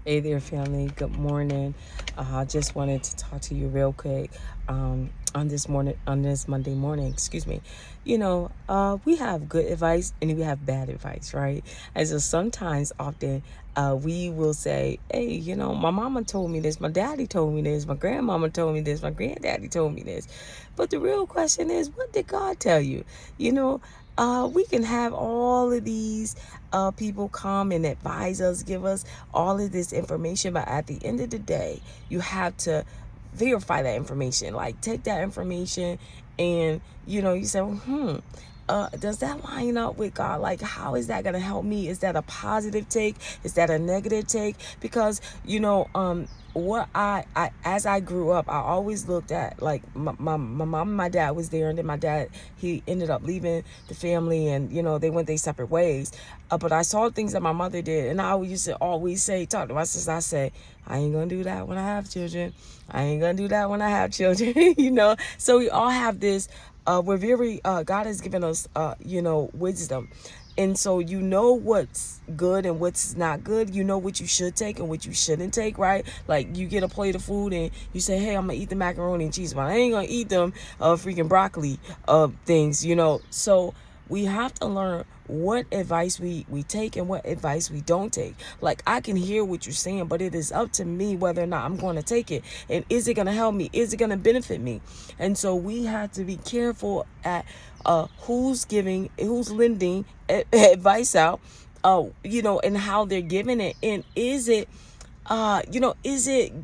Hey there, family. Good morning. I just wanted to talk to you real quick on this Monday morning. Excuse me. We have good advice and we have bad advice, right? And so often, we will say, "Hey, my mama told me this, my daddy told me this, my grandmama told me this, my granddaddy told me this." But the real question is, what did God tell you? You know, we can have all of these people come and advise us, give us all of this information, but at the end of the day, you have to verify that information. Like, take that information and you say, does that line up with God? Like, how is that going to help me? Is that a positive take? Is that a negative take? Because what I as I grew up, I always looked at, like, my mom and my dad was there, and then my dad, he ended up leaving the family, and they went their separate ways. But I saw things that my mother did, and I used to always say, talk to my sister, I say, I ain't gonna do that when I have children. I ain't gonna do that when I have children. So we all have this, we're very, God has given us, wisdom. And so what's good and what's not good. You know what you should take and what you shouldn't take, right? Like, you get a plate of food and you say, hey, I'm gonna eat the macaroni and cheese, but I ain't gonna eat them freaking broccoli things. So we have to learn what advice we take and what advice we don't take. Like, I can hear what you're saying, but it is up to me whether or not I'm going to take it. And is it going to help me? Is it going to benefit me? And so we have to be careful at who's lending advice out, and how they're giving it. And is it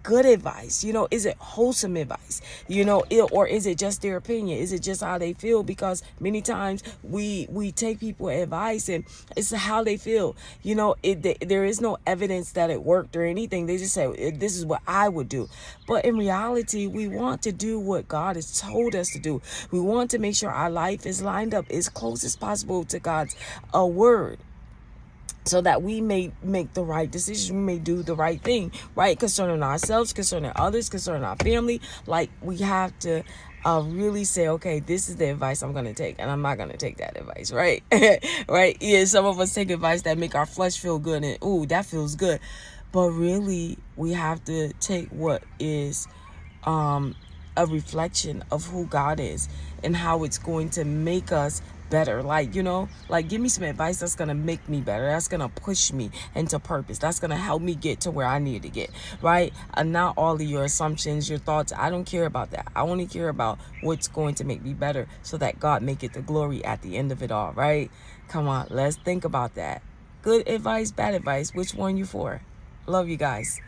good advice? Is it wholesome advice? Or is it just their opinion? Is it just how they feel? Because many times we take people advice and it's how they feel. There is no evidence that it worked or anything. They just say, this is what I would do. But in reality, we want to do what God has told us to do. We want to make sure our life is lined up as close as possible to God's word, so that we may make the right decision, we may do the right thing, right? Concerning ourselves, concerning others, concerning our family. Like, we have to really say, okay, this is the advice I'm going to take, and I'm not going to take that advice, right? Right? Yeah, some of us take advice that make our flesh feel good, and, ooh, that feels good. But really, we have to take what is a reflection of who God is and how it's going to make us better. Like, give me some advice that's going to make me better. That's going to push me into purpose. That's going to help me get to where I need to get, right? And not all of your assumptions, your thoughts. I don't care about that. I only care about what's going to make me better, so that God may get the glory at the end of it all, right? Come on, let's think about that. Good advice, bad advice. Which one you for? Love you guys.